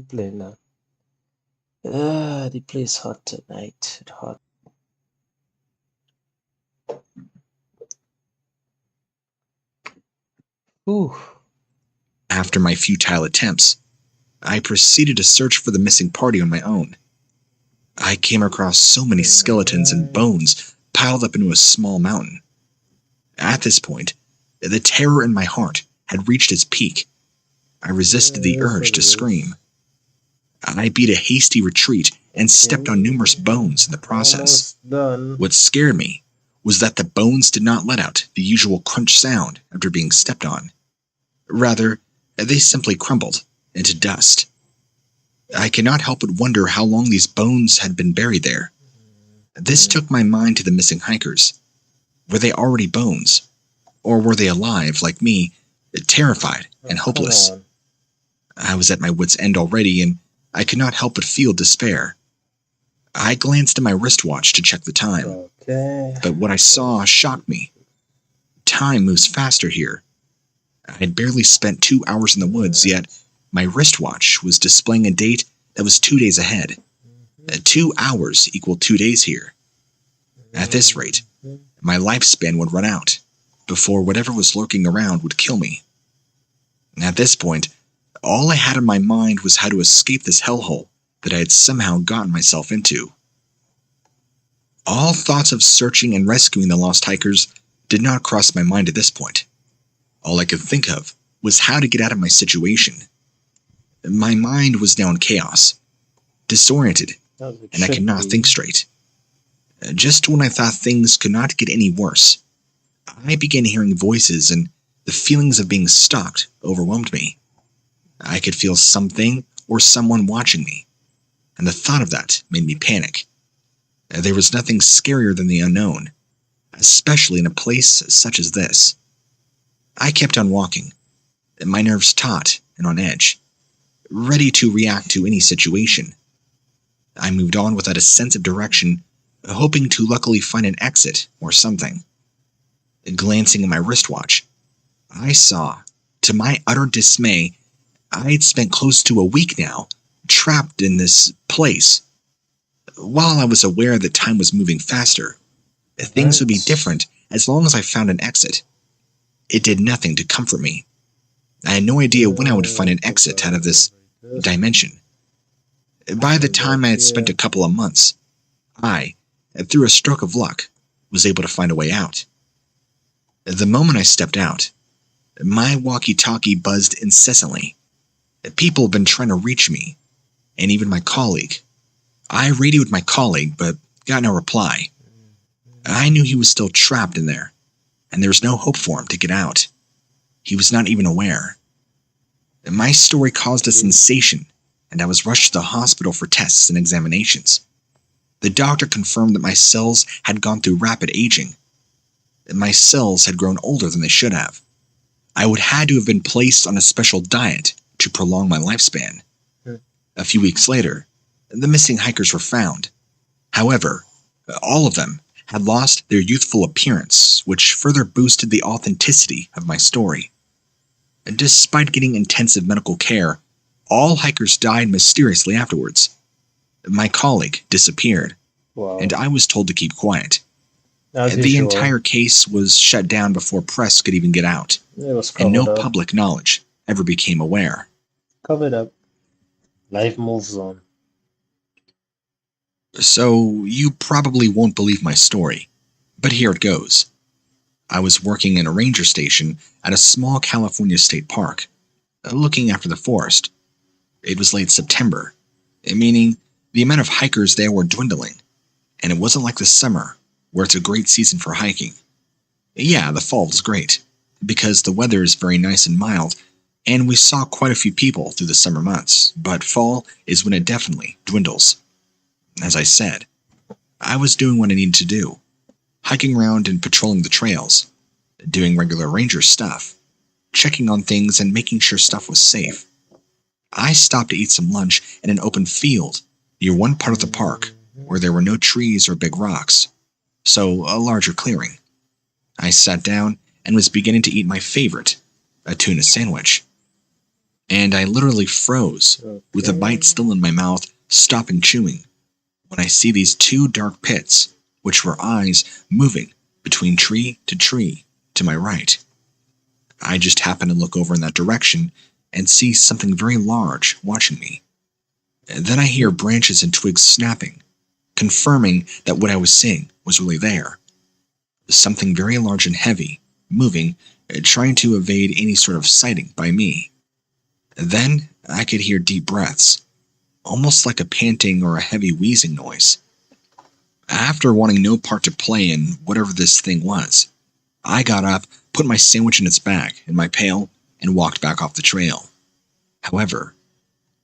Play now. The place hot tonight. Hot. Ooh. After my futile attempts, I proceeded to search for the missing party on my own. I came across so many skeletons and bones piled up into a small mountain. At this point, the terror in my heart had reached its peak. I resisted the urge to scream. I beat a hasty retreat and stepped on numerous bones in the process. What scared me was that the bones did not let out the usual crunch sound after being stepped on. Rather, they simply crumbled into dust. I cannot help but wonder how long these bones had been buried there. This took my mind to the missing hikers. Were they already bones? Or were they alive, like me, terrified and hopeless? I was at my wit's end already, and I could not help but feel despair. I glanced at my wristwatch to check the time, but what I saw shocked me. Time moves faster here. I had barely spent 2 hours in the woods, yet my wristwatch was displaying a date that was 2 days ahead. 2 hours equaled 2 days here. At this rate, my lifespan would run out before whatever was lurking around would kill me. At this point, all I had in my mind was how to escape this hellhole that I had somehow gotten myself into. All thoughts of searching and rescuing the lost hikers did not cross my mind at this point. All I could think of was how to get out of my situation. My mind was now in chaos, disoriented, and I could not think straight. Just when I thought things could not get any worse, I began hearing voices, and the feelings of being stalked overwhelmed me. I could feel something or someone watching me, and the thought of that made me panic. There was nothing scarier than the unknown, especially in a place such as this. I kept on walking, my nerves taut and on edge, ready to react to any situation. I moved on without a sense of direction, hoping to luckily find an exit or something. Glancing at my wristwatch, I saw, to my utter dismay, I had spent close to a week now, trapped in this place. While I was aware that time was moving faster, things would be different as long as I found an exit. It did nothing to comfort me. I had no idea when I would find an exit out of this dimension. By the time I had spent a couple of months, I, through a stroke of luck, was able to find a way out. The moment I stepped out, my walkie-talkie buzzed incessantly. People had been trying to reach me, and even my colleague. I radioed my colleague, but got no reply. I knew he was still trapped in there, and there was no hope for him to get out. He was not even aware. My story caused a sensation, and I was rushed to the hospital for tests and examinations. The doctor confirmed that my cells had gone through rapid aging. My cells had grown older than they should have. I would had to have been placed on a special diet to prolong my lifespan. A few weeks later, the missing hikers were found. However, all of them had lost their youthful appearance, which further boosted the authenticity of my story. Despite getting intensive medical care, all hikers died mysteriously afterwards. My colleague disappeared, and I was told to keep quiet. The entire case was shut down before press could even get out, and no public knowledge ever became aware. Covered up. Life moves on. So, you probably won't believe my story, but here it goes. I was working in a ranger station at a small California state park, looking after the forest. It was late September, meaning the amount of hikers there were dwindling, and it wasn't like the summer, where it's a great season for hiking. Yeah, the fall was great, because the weather is very nice and mild, and we saw quite a few people through the summer months, but fall is when it definitely dwindles. As I said, I was doing what I needed to do, hiking around and patrolling the trails, doing regular ranger stuff, checking on things and making sure stuff was safe. I stopped to eat some lunch in an open field near one part of the park where there were no trees or big rocks, so a larger clearing. I sat down and was beginning to eat my favorite, a tuna sandwich. and I literally froze, with a bite Okay. still in my mouth, stopping chewing, when I see these two dark pits, which were eyes moving between tree to my right. I just happen to look over in that direction and see something very large watching me. Then I hear branches and twigs snapping, confirming that what I was seeing was really there. Something very large and heavy, moving, trying to evade any sort of sighting by me. Then I could hear deep breaths, almost like a panting or a heavy wheezing noise. After wanting no part to play in whatever this thing was, I got up, put my sandwich in its bag and my pail, and walked back off the trail. However,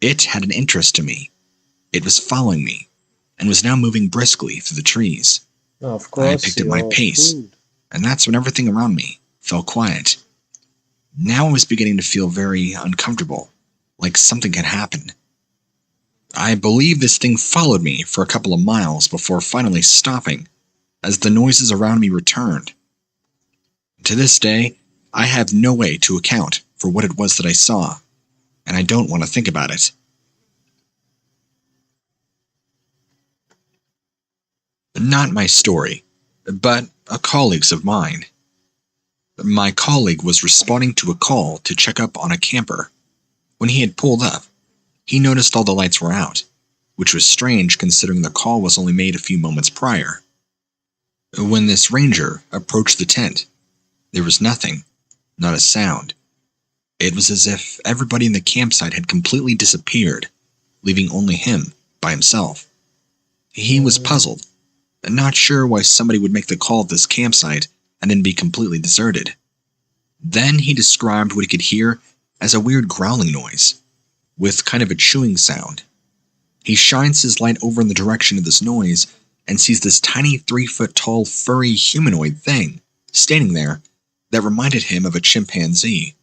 it had an interest to me. It was following me, and was now moving briskly through the trees. Of I course, picked up my your pace, food. and that's when everything around me fell quiet. Now I was beginning to feel very uncomfortable, like something had happened. I believe this thing followed me for a couple of miles before finally stopping, as the noises around me returned. To this day, I have no way to account for what it was that I saw, and I don't want to think about it. Not my story, but a colleague's of mine. My colleague was responding to a call to check up on a camper. When he had pulled up, he noticed all the lights were out, which was strange considering the call was only made a few moments prior. When this ranger approached the tent, there was nothing, not a sound. It was as if everybody in the campsite had completely disappeared, leaving only him by himself. He was puzzled, not sure why somebody would make the call at this campsite and then be completely deserted. Then he described what he could hear as a weird growling noise, with kind of a chewing sound. He shines his light over in the direction of this noise and sees this tiny 3-foot-tall furry humanoid thing standing there that reminded him of a chimpanzee.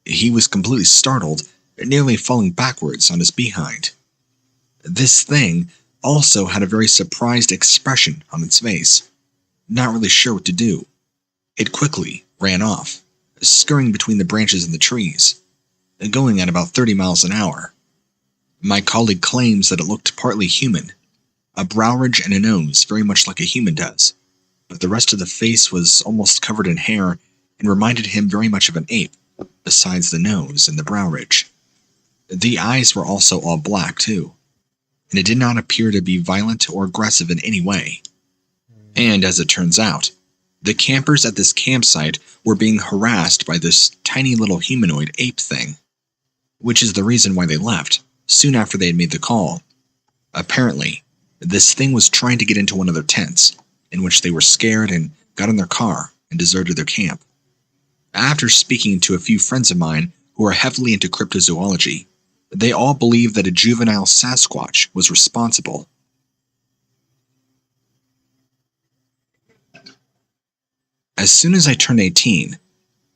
He was completely startled, nearly falling backwards on his behind. This thing also had a very surprised expression on its face, not really sure what to do. It quickly ran off, scurrying between the branches and the trees, going at about 30 miles an hour. My colleague claims that it looked partly human, a brow ridge and a nose very much like a human does, but the rest of the face was almost covered in hair and reminded him very much of an ape, besides the nose and the brow ridge. The eyes were also all black too, and it did not appear to be violent or aggressive in any way. And as it turns out, the campers at this campsite were being harassed by this tiny little humanoid ape thing, which is the reason why they left, soon after they had made the call. Apparently, this thing was trying to get into one of their tents, in which they were scared and got in their car and deserted their camp. After speaking to a few friends of mine who are heavily into cryptozoology, they all believe that a juvenile Sasquatch was responsible. As soon as I turned 18,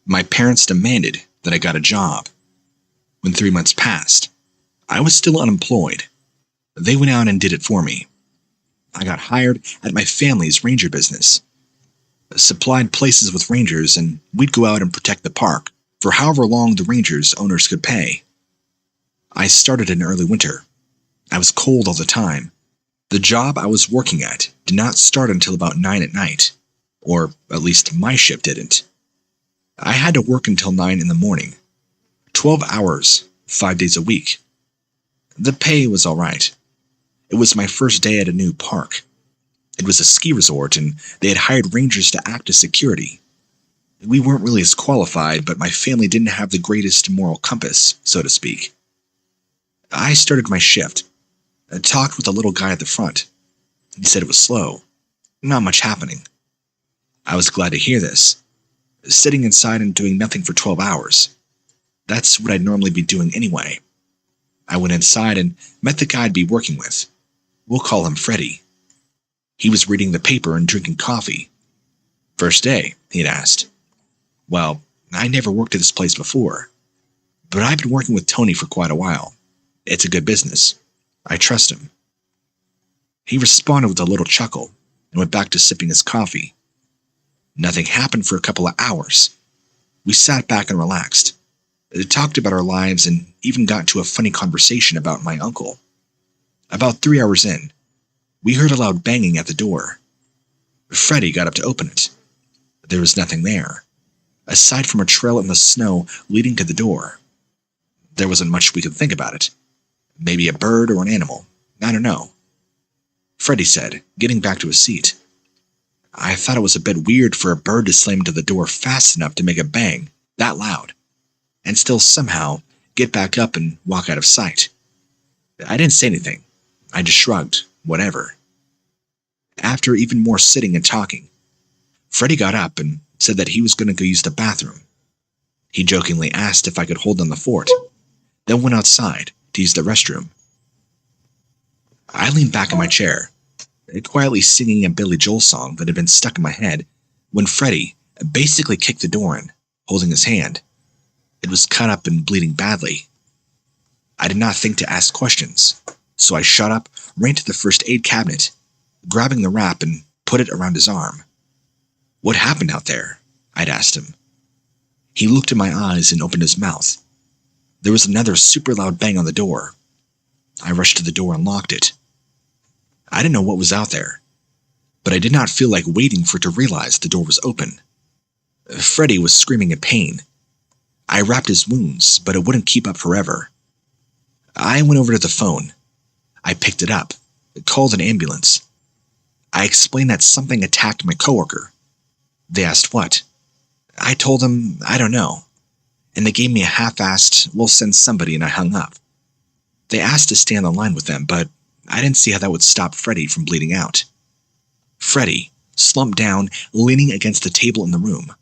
my parents demanded that I got a job. When 3 months passed, I was still unemployed. They went out and did it for me. I got hired at my family's ranger business. Supplied places with rangers, and we'd go out and protect the park for however long the rangers' owners could pay. I started in early winter. I was cold all the time. The job I was working at did not start until about 9 at night, or at least my shift didn't. I had to work until 9 in the morning, 12 hours, 5 days a week. The pay was all right. It was my first day at a new park. It was a ski resort, and they had hired rangers to act as security. We weren't really as qualified, but my family didn't have the greatest moral compass, so to speak. I started my shift. I talked with the little guy at the front. He said it was slow, not much happening. I was glad to hear this. Sitting inside and doing nothing for 12 hours. That's what I'd normally be doing anyway. I went inside and met the guy I'd be working with. We'll call him Freddie. He was reading the paper and drinking coffee. First day, he'd asked. Well, I never worked at this place before, but I've been working with Tony for quite a while. It's a good business. I trust him. He responded with a little chuckle and went back to sipping his coffee. Nothing happened for a couple of hours. We sat back and relaxed. It talked about our lives and even got into a funny conversation about my uncle. About 3 hours in, we heard a loud banging at the door. Freddie got up to open it. There was nothing there, aside from a trail in the snow leading to the door. There wasn't much we could think about it. Maybe a bird or an animal. I don't know. Freddie said, getting back to his seat. I thought it was a bit weird for a bird to slam into the door fast enough to make a bang that loud, and still somehow get back up and walk out of sight. I didn't say anything. I just shrugged, whatever. After even more sitting and talking, Freddie got up and said that he was going to go use the bathroom. He jokingly asked if I could hold down the fort, then went outside to use the restroom. I leaned back in my chair, quietly singing a Billy Joel song that had been stuck in my head, when Freddie basically kicked the door in, holding his hand. It was cut up and bleeding badly. I did not think to ask questions, so I shut up, ran to the first aid cabinet, grabbing the wrap and put it around his arm. What happened out there? I'd asked him. He looked in my eyes and opened his mouth. There was another super loud bang on the door. I rushed to the door and locked it. I didn't know what was out there, but I did not feel like waiting for it to realize the door was open. Freddie was screaming in pain. I wrapped his wounds, but it wouldn't keep up forever. I went over to the phone. I picked it up, called an ambulance. I explained that something attacked my coworker. They asked what. I told them I don't know, and they gave me a half-assed, "we'll send somebody," and I hung up. They asked to stay on the line with them, but I didn't see how that would stop Freddie from bleeding out. Freddie slumped down, leaning against the table in the room.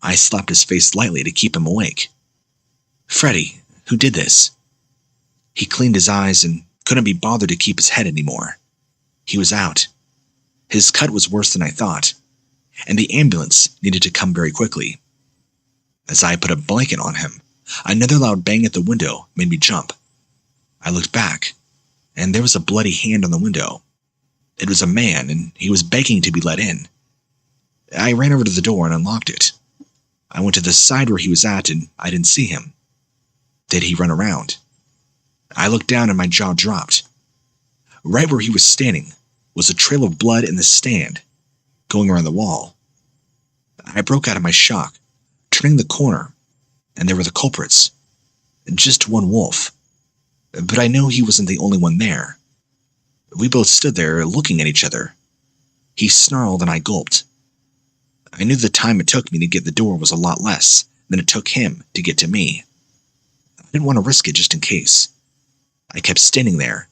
I slapped his face lightly to keep him awake. "Freddie, who did this?" He cleaned his eyes and couldn't be bothered to keep his head anymore. He was out. His cut was worse than I thought, and the ambulance needed to come very quickly. As I put a blanket on him, another loud bang at the window made me jump. I looked back, and there was a bloody hand on the window. It was a man, and he was begging to be let in. I ran over to the door and unlocked it. I went to the side where he was at, and I didn't see him. Did he run around? I looked down and my jaw dropped. Right where he was standing was a trail of blood in the stand, going around the wall. I broke out of my shock, turning the corner, and there were the culprits. Just one wolf. But I know he wasn't the only one there. We both stood there looking at each other. He snarled and I gulped. I knew the time it took me to get the door was a lot less than it took him to get to me. I didn't want to risk it just in case. I kept standing there.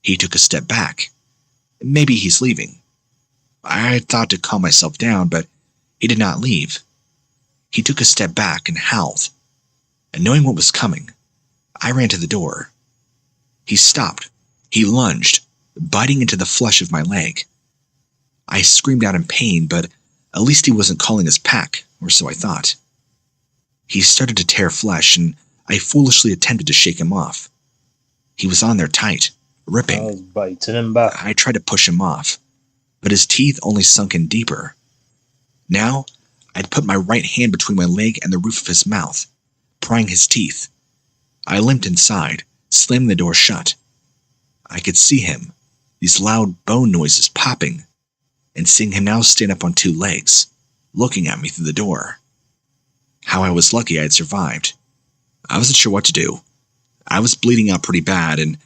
He took a step back. Maybe he's leaving. I thought to calm myself down, but he did not leave. He took a step back and howled. And knowing what was coming, I ran to the door. He stopped. He lunged, biting into the flesh of my leg. I screamed out in pain, but at least he wasn't calling his pack, or so I thought. He started to tear flesh, and I foolishly attempted to shake him off. He was on there tight, ripping. I was biting him back. I tried to push him off, but his teeth only sunk in deeper. Now, I'd put my right hand between my leg and the roof of his mouth, prying his teeth. I limped inside, slamming the door shut. I could see him, these loud bone noises popping, and seeing him now stand up on two legs, looking at me through the door. How I was lucky I had survived. I wasn't sure what to do. I was bleeding out pretty bad, and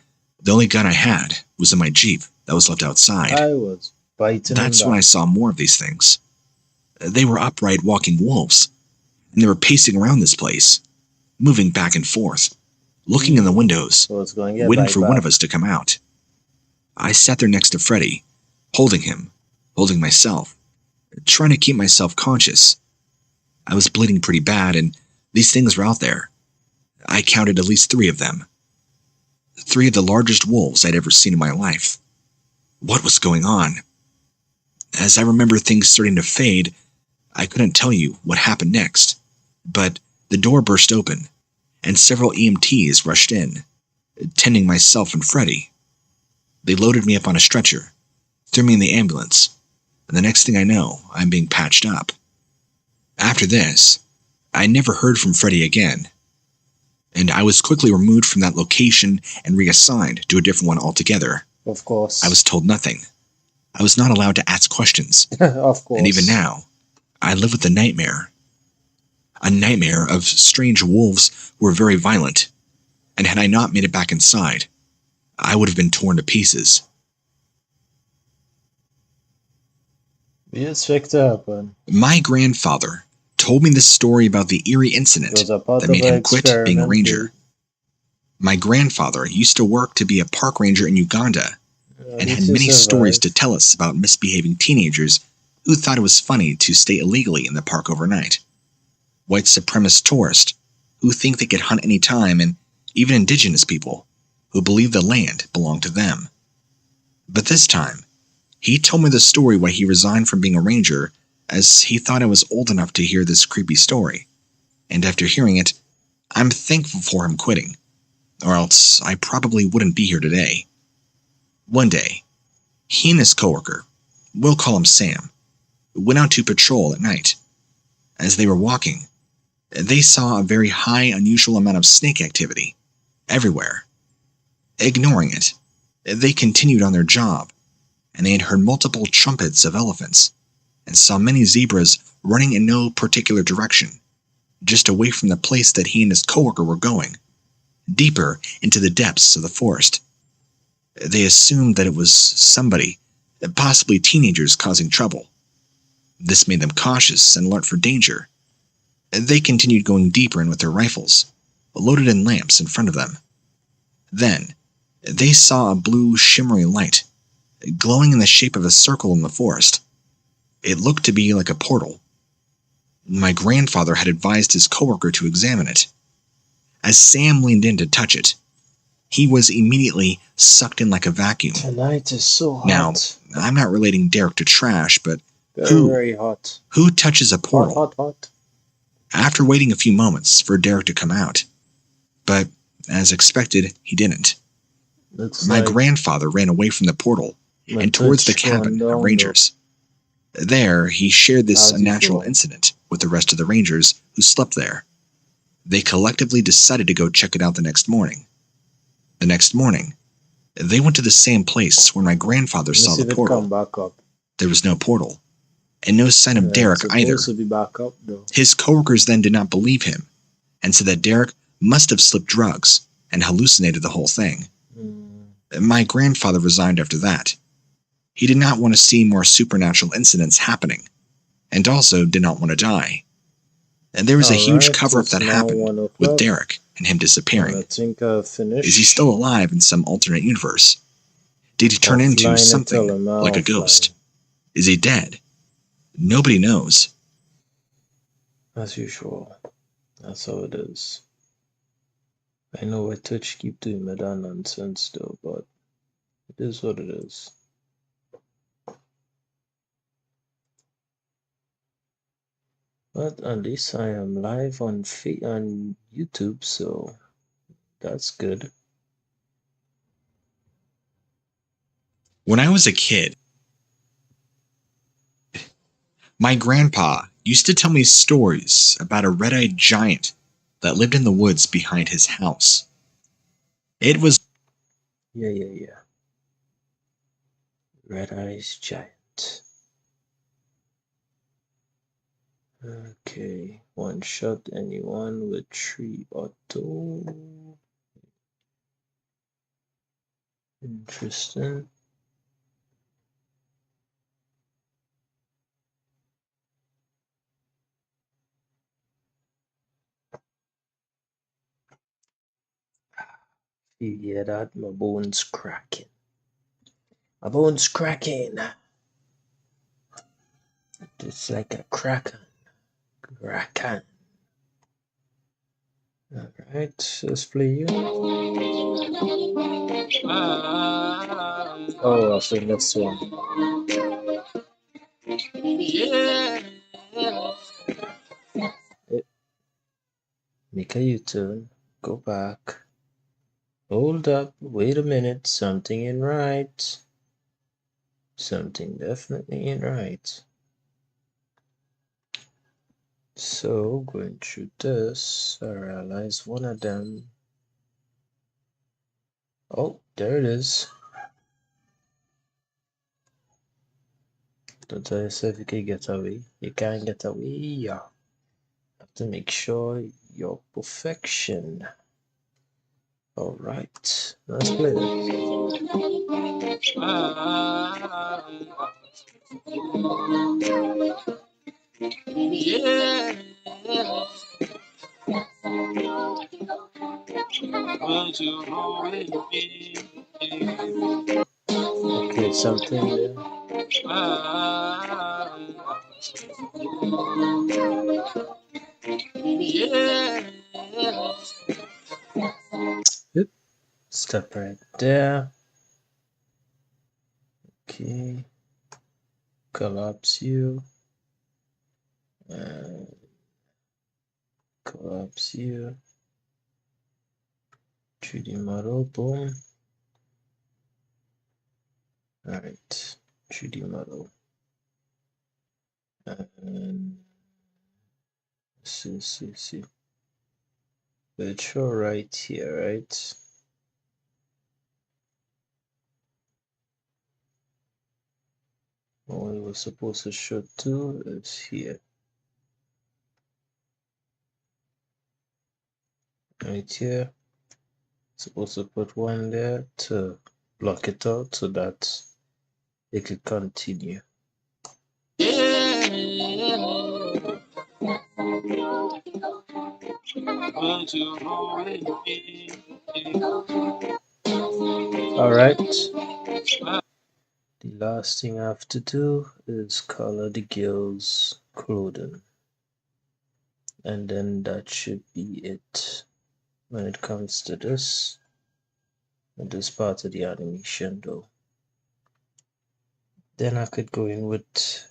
the only gun I had was in my Jeep that was left outside. I was biting him That's back. when I saw more of these things. They were upright walking wolves, and they were pacing around this place, moving back and forth, looking in the windows, So it's going to get waiting bite for back. one of us to come out. I sat there next to Freddie, holding him, holding myself, trying to keep myself conscious. I was bleeding pretty bad, and these things were out there. I counted at least 3 of them. 3 of the largest wolves I'd ever seen in my life. What was going on? As I remember things starting to fade, I couldn't tell you what happened next, but the door burst open, and several EMTs rushed in, tending myself and Freddie. They loaded me up on a stretcher, threw me in the ambulance, and the next thing I know, I'm being patched up. After this, I never heard from Freddie again. and I was quickly removed from that location and reassigned to a different one altogether. Of course. I was told nothing. I was not allowed to ask questions. Of course. And even now, I live with a nightmare. A nightmare of strange wolves who were very violent, and had I not made it back inside, I would have been torn to pieces. We expect to happen. My grandfather told me this story about the eerie incident that made him quit being a ranger. My grandfather used to work to be a park ranger in Uganda and had many stories to tell us about misbehaving teenagers who thought it was funny to stay illegally in the park overnight. White supremacist tourists who think they could hunt any time, and even indigenous people who believe the land belonged to them. But this time, he told me the story why he resigned from being a ranger, as he thought I was old enough to hear this creepy story. And after hearing it, I'm thankful for him quitting, or else I probably wouldn't be here today. One day, he and his coworker, we'll call him Sam, went out to patrol at night. As they were walking, they saw a very high, unusual amount of snake activity everywhere. Ignoring it, they continued on their job, and they had heard multiple trumpets of elephants, and saw many zebras running in no particular direction, just away from the place that he and his coworker were going, deeper into the depths of the forest. They assumed that it was somebody, possibly teenagers, causing trouble. This made them cautious and alert for danger. They continued going deeper in with their rifles, loaded in lamps in front of them. Then, they saw a blue, shimmery light, glowing in the shape of a circle in the forest. It looked to be like a portal. My grandfather had advised his coworker to examine it. As Sam leaned in to touch it, he was immediately sucked in like a vacuum. Tonight is so hot. Now, I'm not relating Derek to trash, but very hot. Who touches a portal? Hot. After waiting a few moments for Derek to come out. But, as expected, he didn't. My grandfather ran away from the portal and towards the cabin of rangers. There, he shared this unnatural incident with the rest of the rangers who slept there. They collectively decided to go check it out the next morning. The next morning, they went to the same place where my grandfather saw the portal. There was no portal, and no sign of Derek either. His coworkers then did not believe him, and said that Derek must have slipped drugs and hallucinated the whole thing. My grandfather resigned after that. He did not want to see more supernatural incidents happening, and also did not want to die. And there was a huge cover-up that happened with Derek and him disappearing. Is he still alive in some alternate universe? Did he turn into something like a ghost? Is he dead? Nobody knows. As usual. That's how it is. I know why Twitch keep doing me that nonsense though, but it is what it is. But at least I am live on YouTube, so that's good. When I was a kid, my grandpa used to tell me stories about a red-eyed giant that lived in the woods behind his house. It was... Yeah. Red-eyed giant. Okay, one shot anyone with 3 auto. Interesting. You hear that? My bones cracking. My bones cracking. It's like a kraken. Kraken. Alright, let's play you. Oh, I think that's one. Make a U-turn. Go back. Hold up. Wait a minute. Something ain't right. Something definitely ain't right. So going through this, I realized one of them. Oh, there it is. Don't tell yourself you can get away. You can't get away. Yeah. Have to make sure you're perfection. All right, let's play it. Yeah. Okay, something there. Yeah. Yep. Step right there. Okay. Collapse you. And collapse you. 3D model. Boom. Alright. 3D model. And see. Virtual right here, right? What we were supposed to show to is here. Right here. Supposed to put one there to block it out so that it could continue. Alright. The last thing I have to do is color the girl's clothing. And then that should be it when it comes to this part of the animation though. Then I could go in with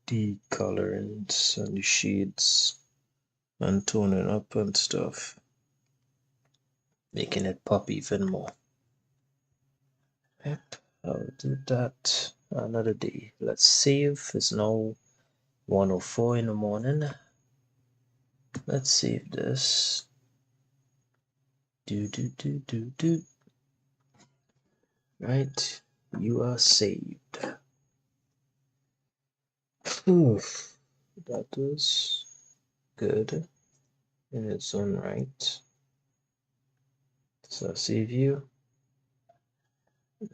the colorings and the shades and toning up and stuff, making it pop even more. Yep, I'll do that another day. Let's save. It's now 1:04 in the morning. Let's save this. Do. Right, you are saved. Oof, that was good in its own right. So save you.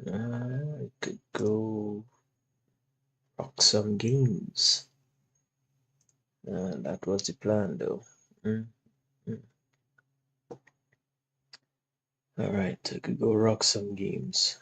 I could go rock some games. That was the plan though. Alright, I could go rock some games.